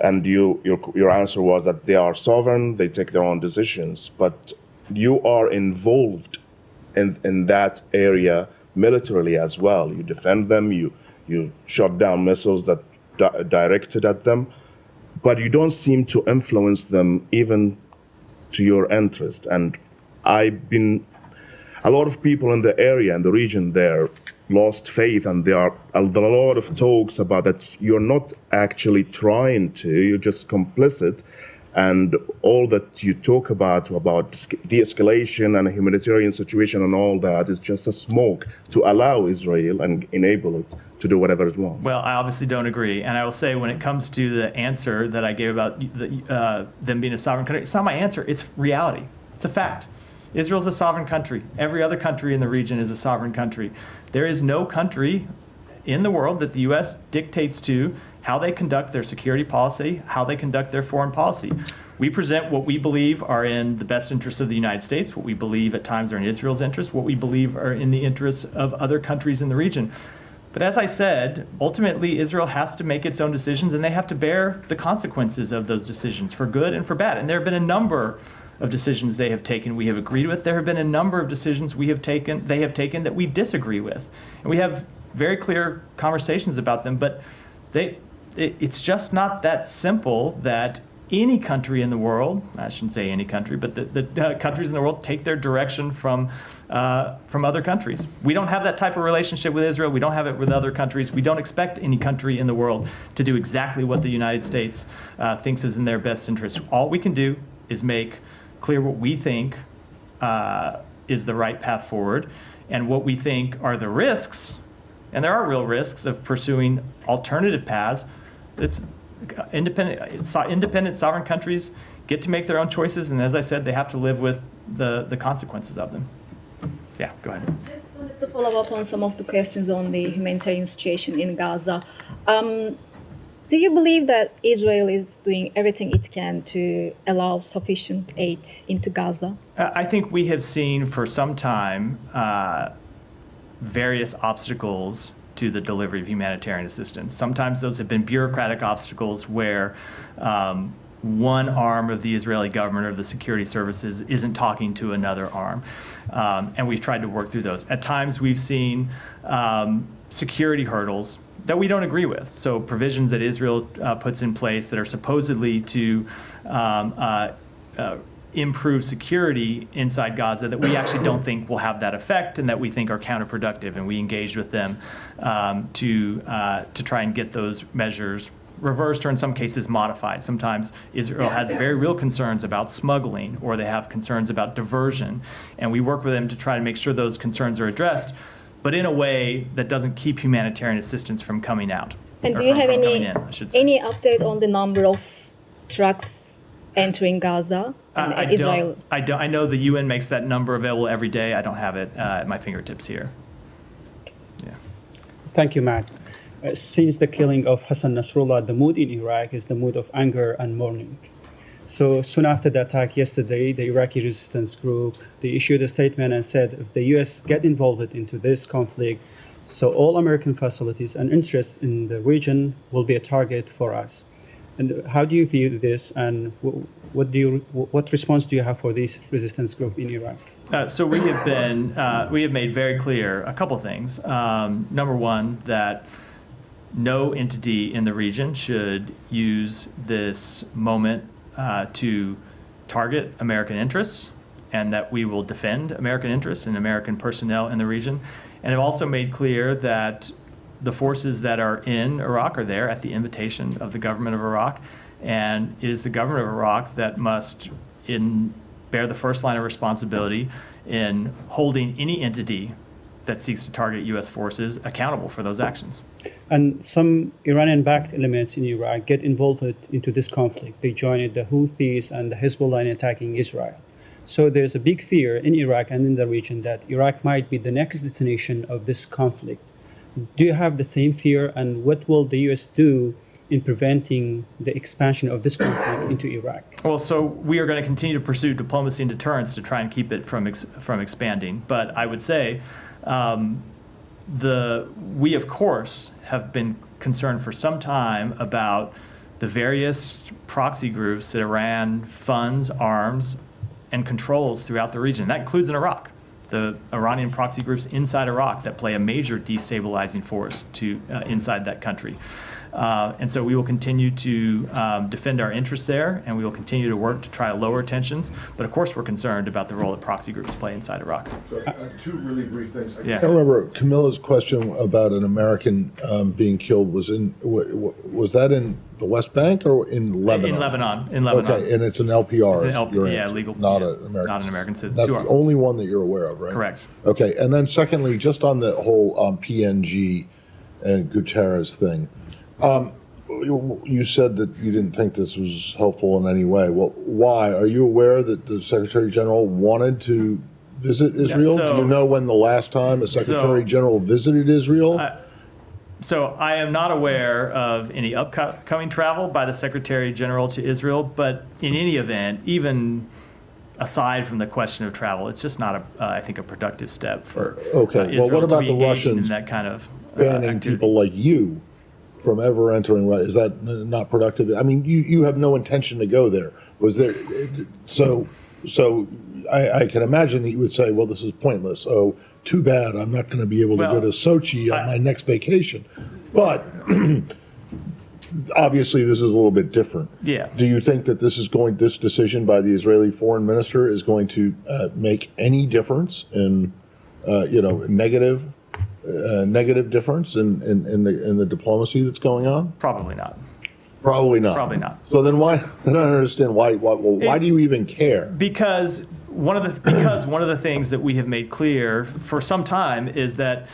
and your answer was that they are sovereign, they take their own decisions, but you are involved in that area militarily as well. You defend them, you shot down missiles that directed at them, but you don't seem to influence them even to your interest. And a lot of people in the area and the region there lost faith, and there are a lot of talks about that you're not actually trying to, you're just complicit. And all that you talk about de-escalation and a humanitarian situation and all that is just a smoke to allow Israel and enable it to do whatever it wants. Well, I obviously don't agree. And I will say when it comes to the answer that I gave about them being a sovereign country, it's not my answer, it's reality. It's a fact. Israel's a sovereign country. Every other country in the region is a sovereign country. There is no country in the world that the U.S. dictates to how they conduct their security policy, how they conduct their foreign policy. We present what we believe are in the best interests of the United States, what we believe at times are in Israel's interest, what we believe are in the interests of other countries in the region. But as I said, ultimately Israel has to make its own decisions, and they have to bear the consequences of those decisions for good and for bad. And there have been a number of decisions they have taken we have agreed with. There have been a number of decisions they have taken that we disagree with. And we have very clear conversations about them, but it's just not that simple that any country in the world, I shouldn't say any country, but the countries in the world take their direction from other countries. We don't have that type of relationship with Israel. We don't have it with other countries. We don't expect any country in the world to do exactly what the United States thinks is in their best interest. All we can do is make clear what we think is the right path forward and what we think are the risks, and there are real risks of pursuing alternative paths. It's independent sovereign countries get to make their own choices, and as I said, they have to live with the consequences of them. Yeah, go ahead. Just wanted to follow up on some of the questions on the humanitarian situation in Gaza. Do you believe that Israel is doing everything it can to allow sufficient aid into Gaza? I think we have seen for some time various obstacles to the delivery of humanitarian assistance. Sometimes those have been bureaucratic obstacles where one arm of the Israeli government or the security services isn't talking to another arm. And we've tried to work through those. At times we've seen security hurdles that we don't agree with. So provisions that Israel puts in place that are supposedly to improve security inside Gaza that we actually don't think will have that effect and that we think are counterproductive. And we engaged with them to try and get those measures reversed or in some cases modified. Sometimes Israel has very real concerns about smuggling or they have concerns about diversion. And we work with them to try to make sure those concerns are addressed, but in a way that doesn't keep humanitarian assistance from coming out. And do you have any update on the number of trucks entering Gaza in Israel? I don't. I know the UN makes that number available every day. I don't have it at my fingertips here. Yeah. Thank you, Matt. Since the killing of Hassan Nasrallah, the mood in Iraq is the mood of anger and mourning. So soon after the attack yesterday, the Iraqi resistance group, they issued a statement and said if the U.S. get involved into this conflict, so all American facilities and interests in the region will be a target for us. And how do you view this, and what response do you have for this resistance group in Iraq? So we have made very clear a couple things. Number one, that no entity in the region should use this moment to target American interests, and that we will defend American interests and American personnel in the region. And have also made clear that the forces that are in Iraq are there at the invitation of the government of Iraq, and it is the government of Iraq that must bear the first line of responsibility in holding any entity that seeks to target U.S. forces accountable for those actions. And some Iranian-backed elements in Iraq get involved into this conflict. They joined the Houthis and the Hezbollah in attacking Israel. So there's a big fear in Iraq and in the region that Iraq might be the next destination of this conflict. Do you have the same fear, and what will the U.S. do in preventing the expansion of this conflict into Iraq? Well, so we are going to continue to pursue diplomacy and deterrence to try and keep it from expanding. But I would say we, of course, have been concerned for some time about the various proxy groups that Iran funds, arms, and controls throughout the region. That includes in Iraq. The Iranian proxy groups inside Iraq that play a major destabilizing force inside that country. And so we will continue to defend our interests there, and we will continue to work to try to lower tensions. But of course, we're concerned about the role that proxy groups play inside Iraq. So, two really brief things. Yeah. I remember Camilla's question about an American being killed was that in the West Bank or in Lebanon? In Lebanon. Okay, and it's an LPR. It's an LPR, answer, legal. Not yeah, an American. Not an American citizen. That's the only one that you're aware of, right? Correct. Okay, and then secondly, just on the whole PNG and Guterres thing, you said that you didn't think this was helpful in any way. Well, why? Are you aware that the Secretary General wanted to visit Israel? Yeah, do you know when the last time a Secretary General visited Israel? So I am not aware of any upcoming travel by the Secretary General to Israel, but in any event, even aside from the question of travel, it's just not, I think, a productive step for okay. Israel Well, what about to be the engaged in Russians that kind of banning activity. people like you from ever entering? Is that not productive? I mean, you have no intention to go there. Was there? So I can imagine that you would say, well, this is pointless. Oh, too bad. I'm not going to be able to go to Sochi on my next vacation. But obviously, this is a little bit different. Yeah. Do you think that this decision by the Israeli foreign minister is going to make any difference in, negative difference in the diplomacy that's going on? Probably not. Probably not. Probably not. So then why? Then I don't understand why. Why do you even care? Because one of the things that we have made clear for some time is that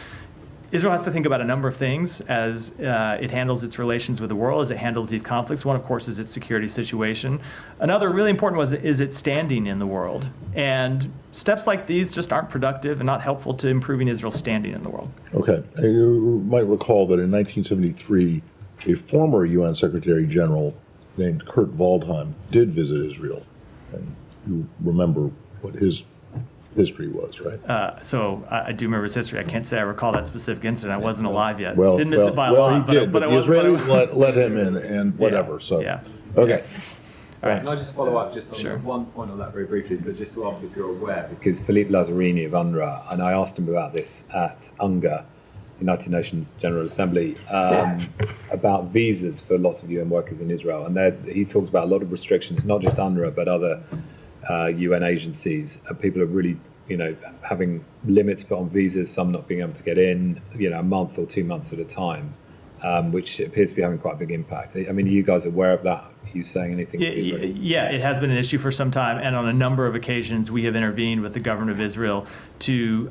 Israel has to think about a number of things as it handles its relations with the world, as it handles these conflicts. One, of course, is its security situation. Another really important one is its standing in the world. And steps like these just aren't productive and not helpful to improving Israel's standing in the world. Okay. You might recall that in 1973, a former UN Secretary General named Kurt Waldheim did visit Israel. And you remember what his history was, right? So I do remember his history. I can't say I recall that specific incident. I wasn't alive yet. Well, Didn't miss it by a lot. he did, but it the was, Israelis let him in and whatever. Yeah, So, yeah. Okay. All right. Can I just follow up just on Sure. one point on that very briefly, but just to ask if you're aware, because Philippe Lazzarini of UNRWA, and I asked him about this at UNGA, United Nations General Assembly, about visas for lots of UN workers in Israel. And he talks about a lot of restrictions, not just UNRWA, but other UN agencies. People are really, having limits put on visas, some not being able to get in, a month or 2 months at a time, which appears to be having quite a big impact. I mean, are you guys aware of that? Are you saying anything? Yeah, it has been an issue for some time, and on a number of occasions we have intervened with the government of Israel to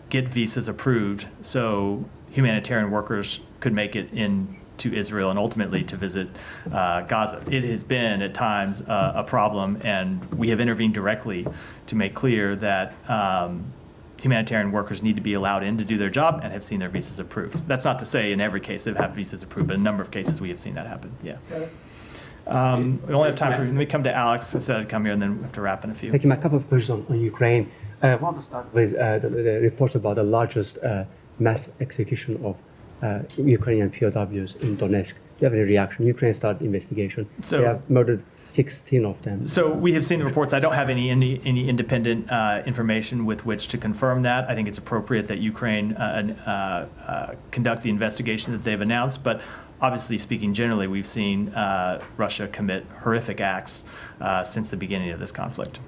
get visas approved so humanitarian workers could make it into Israel and ultimately to visit Gaza. It has been at times a problem, and we have intervened directly to make clear that humanitarian workers need to be allowed in to do their job and have seen their visas approved. That's not to say in every case they've had visas approved, but in a number of cases we have seen that happen. Yeah. We only have time for, let me come to Alex. I said I'd come here and then we have to wrap in a few. Thank you. A couple of questions on Ukraine. I want to start with the reports about the largest mass execution of Ukrainian POWs in Donetsk. Do you have any reaction? Ukraine started investigation. They have murdered 16 of them. So we have seen the reports. I don't have any independent information with which to confirm that. I think it's appropriate that Ukraine conduct the investigation that they've announced. But obviously speaking generally, we've seen Russia commit horrific acts since the beginning of this conflict.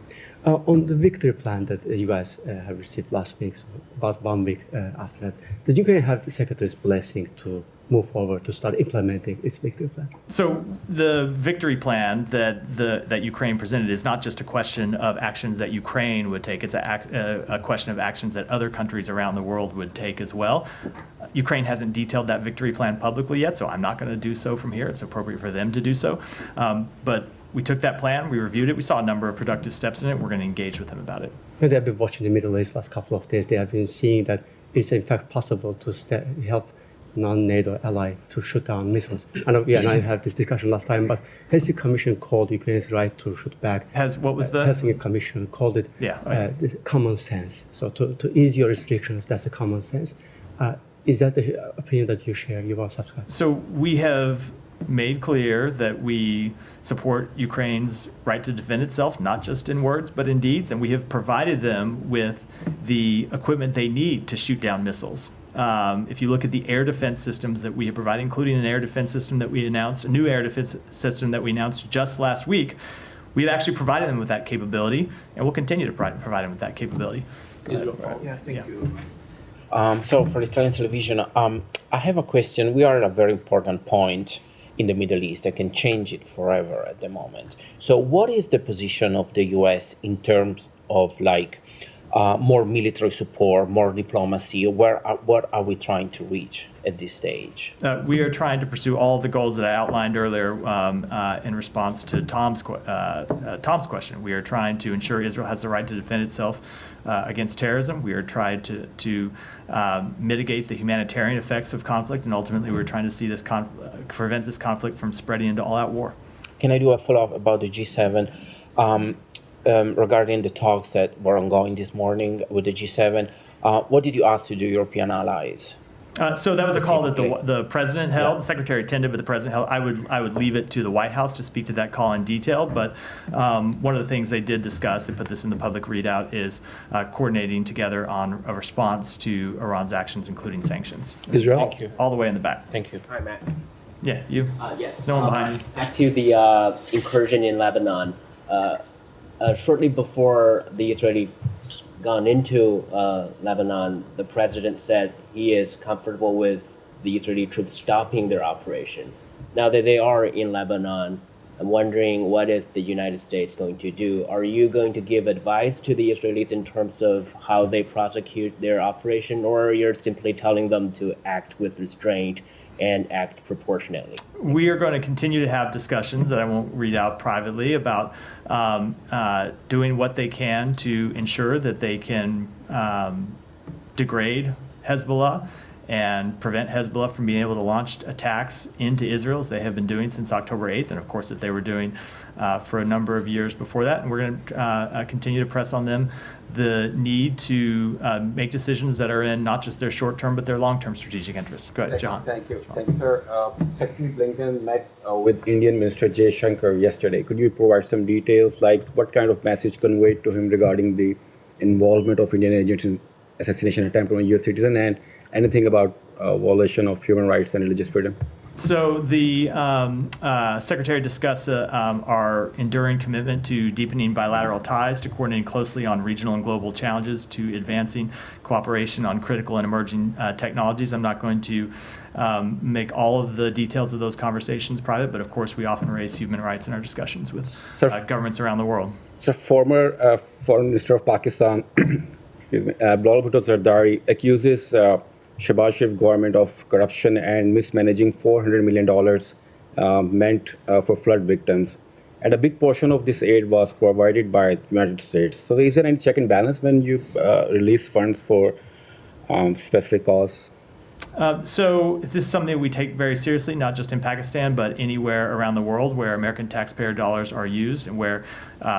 On the victory plan that you guys have received last week, so about 1 week after that, did Ukraine have the Secretary's blessing to move forward to start implementing its victory plan? So the victory plan that Ukraine presented is not just a question of actions that Ukraine would take. It's a question of actions that other countries around the world would take as well. Ukraine hasn't detailed that victory plan publicly yet, so I'm not going to do so from here. It's appropriate for them to do so. But we took that plan, we reviewed it, we saw a number of productive steps in it. We're going to engage with them about it. They have been watching the Middle East last couple of days. They have been seeing that it's in fact possible to help non-NATO ally to shoot down missiles. I know, I had this discussion last time, but Helsinki Commission called Ukraine's right to shoot back. What was the Helsinki Commission called it common sense. So to ease your restrictions, that's the common sense. Is that the opinion that you share? You are subscribed? So we have made clear that we support Ukraine's right to defend itself, not just in words, but in deeds, and we have provided them with the equipment they need to shoot down missiles. If you look at the air defense systems that we have provided, including an air defense system that we announced, a new air defense system that we announced just last week, we've actually provided them with that capability, and we'll continue to provide them with that capability. Thank you. So for Italian television, I have a question. We are at a very important point in the Middle East that can change it forever at the moment. So what is the position of the US in terms of more military support, more diplomacy? What are we trying to reach at this stage? We are trying to pursue all of the goals that I outlined earlier in response to Tom's question. We are trying to ensure Israel has the right to defend itself against terrorism. We are trying to mitigate the humanitarian effects of conflict, and ultimately we're trying to see this prevent this conflict from spreading into all-out war. Can I do a follow-up about the G7? Regarding the talks that were ongoing this morning with the G7, what did you ask to the European allies? So that was a call that the president held. The secretary attended, but the president held. I would leave it to the White House to speak to that call in detail. But one of the things they did discuss, they put this in the public readout, is coordinating together on a response to Iran's actions, including sanctions. Israel? Thank you. All the way in the back. Thank you. Hi, Matt. Yeah, you. Yes. There's no one behind you. Back to the incursion in Lebanon. Shortly before the Israelis gone into Lebanon, the president said he is comfortable with the Israeli troops stopping their operation. Now that they are in Lebanon, I'm wondering, what is the United States going to do? Are you going to give advice to the Israelis in terms of how they prosecute their operation, or you're simply telling them to act with restraint and act proportionately? We are going to continue to have discussions that I won't read out privately about doing what they can to ensure that they can degrade Hezbollah and prevent Hezbollah from being able to launch attacks into Israel, as they have been doing since October 8th, and of course that they were doing for a number of years before that. And we're going to continue to press on them the need to make decisions that are in not just their short-term but their long-term strategic interests. Go ahead, John. Thank you, sir. Secretary Blinken met with Indian Minister Jay Shankar yesterday. Could you provide some details, like what kind of message conveyed to him regarding the involvement of Indian agents in assassination attempt on a U.S. citizen, and anything about violation of human rights and religious freedom? So the Secretary discussed our enduring commitment to deepening bilateral ties, to coordinating closely on regional and global challenges, to advancing cooperation on critical and emerging technologies. I'm not going to make all of the details of those conversations private, but of course we often raise human rights in our discussions with governments around the world. So former Foreign Minister of Pakistan, Bilal Bhutto Zardari, accuses Shehbaz Sharif government of corruption and mismanaging $400 million meant for flood victims. And a big portion of this aid was provided by the United States. So is there any check and balance when you release funds for specific causes? So this is something that we take very seriously, not just in Pakistan, but anywhere around the world where American taxpayer dollars are used and where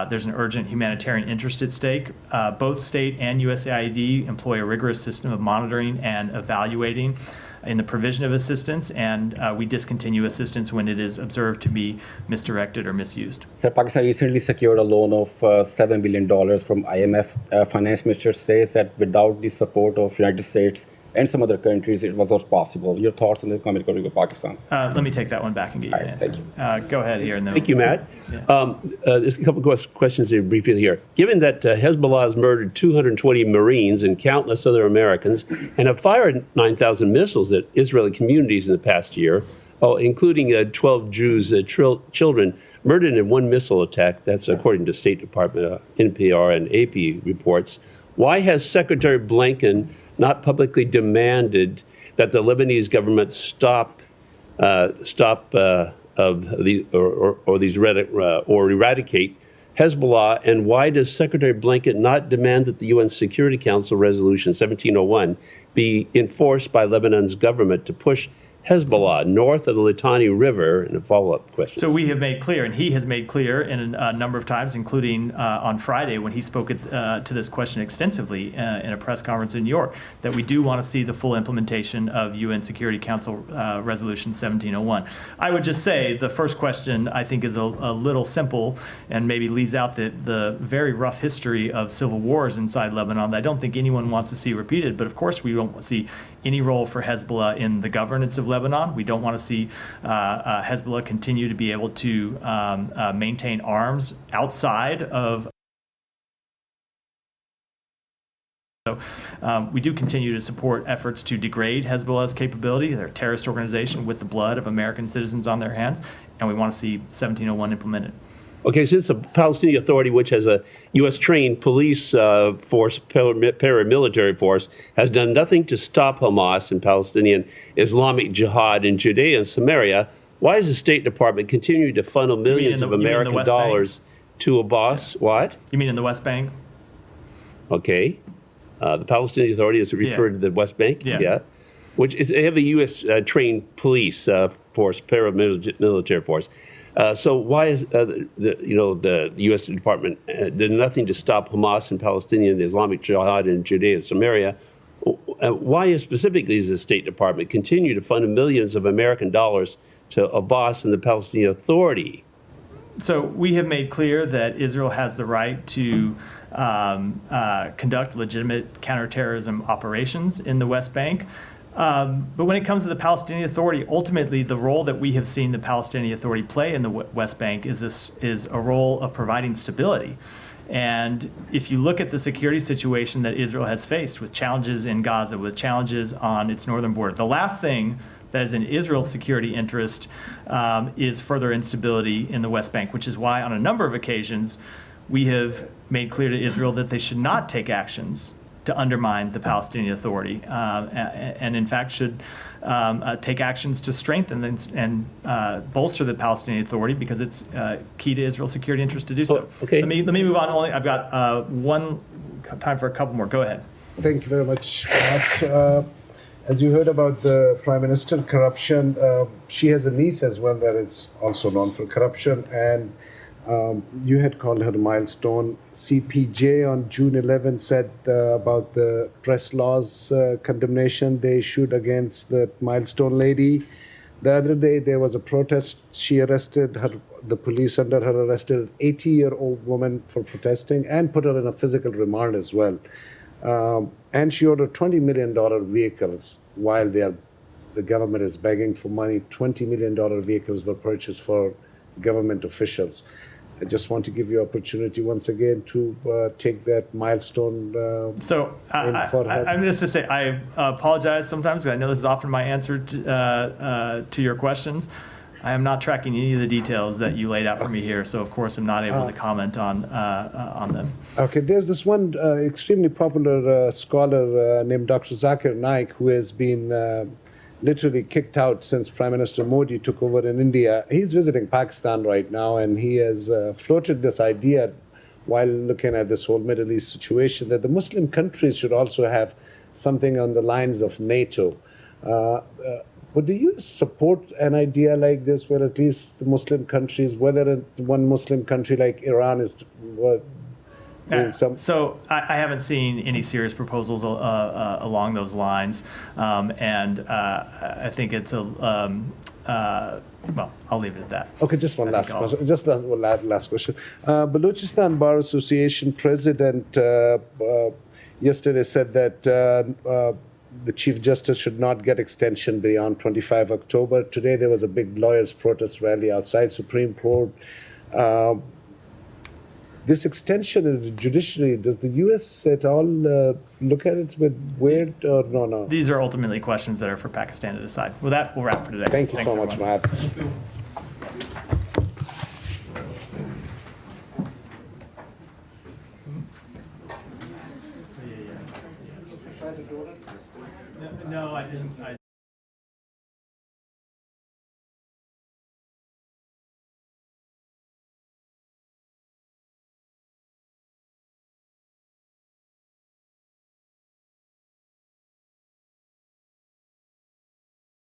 there's an urgent humanitarian interest at stake. Both state and USAID employ a rigorous system of monitoring and evaluating in the provision of assistance, and we discontinue assistance when it is observed to be misdirected or misused. So Pakistan recently secured a loan of $7 billion from IMF. Finance Minister says that without the support of United States, and some other countries it was not possible. Your thoughts on the Islamic Republic of Pakistan? Let me take that one back and get you an answer. Thank you. Go ahead here. And then Thank you, Matt. There's a couple of questions here briefly here. Given that Hezbollah has murdered 220 Marines and countless other Americans and have fired 9,000 missiles at Israeli communities in the past year, including 12 Jews, children murdered in one missile attack, that's according to State Department, NPR, and AP reports, why has Secretary Blinken not publicly demanded that the Lebanese government stop eradicate Hezbollah? And why does Secretary Blinken not demand that the UN Security Council Resolution 1701 be enforced by Lebanon's government to push Hezbollah north of the Litani River? And a follow-up question. So we have made clear, and he has made clear in a number of times, including on Friday when he spoke to this question extensively in a press conference in New York, that we do want to see the full implementation of UN Security Council Resolution 1701. I would just say the first question I think is a little simple and maybe leaves out the very rough history of civil wars inside Lebanon that I don't think anyone wants to see repeated. But of course we don't see any role for Hezbollah in the governance of Lebanon. We don't want to see Hezbollah continue to be able to maintain arms outside of. So we do continue to support efforts to degrade Hezbollah's capability. They're a terrorist organization with the blood of American citizens on their hands, and we want to see 1701 implemented. Okay, since the Palestinian Authority, which has a U.S.-trained police force, paramilitary force, has done nothing to stop Hamas and Palestinian Islamic Jihad in Judea and Samaria, why is the State Department continuing to funnel millions of American dollars to Abbas? What? You mean in the West Bank? Okay. The Palestinian Authority is referred to the West Bank? Yeah. Which is, they have a U.S. police force, paramilitary force. So why is the U.S. Department did nothing to stop Hamas and Palestinian Islamic Jihad in Judea and Samaria? Why specifically does the State Department continue to fund millions of American dollars to Abbas and the Palestinian Authority? So we have made clear that Israel has the right to conduct legitimate counterterrorism operations in the West Bank. But when it comes to the Palestinian Authority, ultimately the role that we have seen the Palestinian Authority play in the West Bank is a role of providing stability. And if you look at the security situation that Israel has faced with challenges in Gaza, with challenges on its northern border, the last thing that is in Israel's security interest is further instability in the West Bank, which is why on a number of occasions we have made clear to Israel that they should not take actions to undermine the Palestinian Authority, and in fact should take actions to strengthen and bolster the Palestinian Authority, because it's key to Israel's security interest to do so. Okay. Let me move on. I've got time for a couple more. Go ahead. Thank you very much, Matt. As you heard about the Prime Minister corruption, she has a niece as well that is also known for corruption, and you had called her a milestone. CPJ on June 11 said about the press laws condemnation they issued against the milestone lady. The other day there was a protest. She arrested her, the police under her arrested an 80-year-old woman for protesting and put her in a physical remand as well. And she ordered $20 million vehicles while the government is begging for money. $20 million vehicles were purchased for government officials. I just want to give you opportunity once again to take that milestone. I'm just to say I apologize sometimes, because I know this is often my answer to your questions. I am not tracking any of the details that you laid out for me here, so of course I'm not able to comment on them. Okay, there's this one extremely popular scholar named Dr. Zakir Naik, who has been literally kicked out since Prime Minister Modi took over in India. He's visiting Pakistan right now, and he has floated this idea while looking at this whole Middle East situation that the Muslim countries should also have something on the lines of NATO. Would the U.S. support an idea like this, where at least the Muslim countries, whether one Muslim country like Iran is doing some? So I haven't seen any serious proposals along those lines, and I think it's well, I'll leave it at that. Okay, just one last question. Just one last question. Balochistan Bar Association president yesterday said that the Chief Justice should not get extension beyond 25 October. Today there was a big lawyers' protest rally outside Supreme Court. This extension in the judiciary, does the U.S. at all look at it with weird or no? These are ultimately questions that are for Pakistan to decide. With that, we'll wrap for today. Thank you Thanks, so much, everyone. Matt. No, I didn't.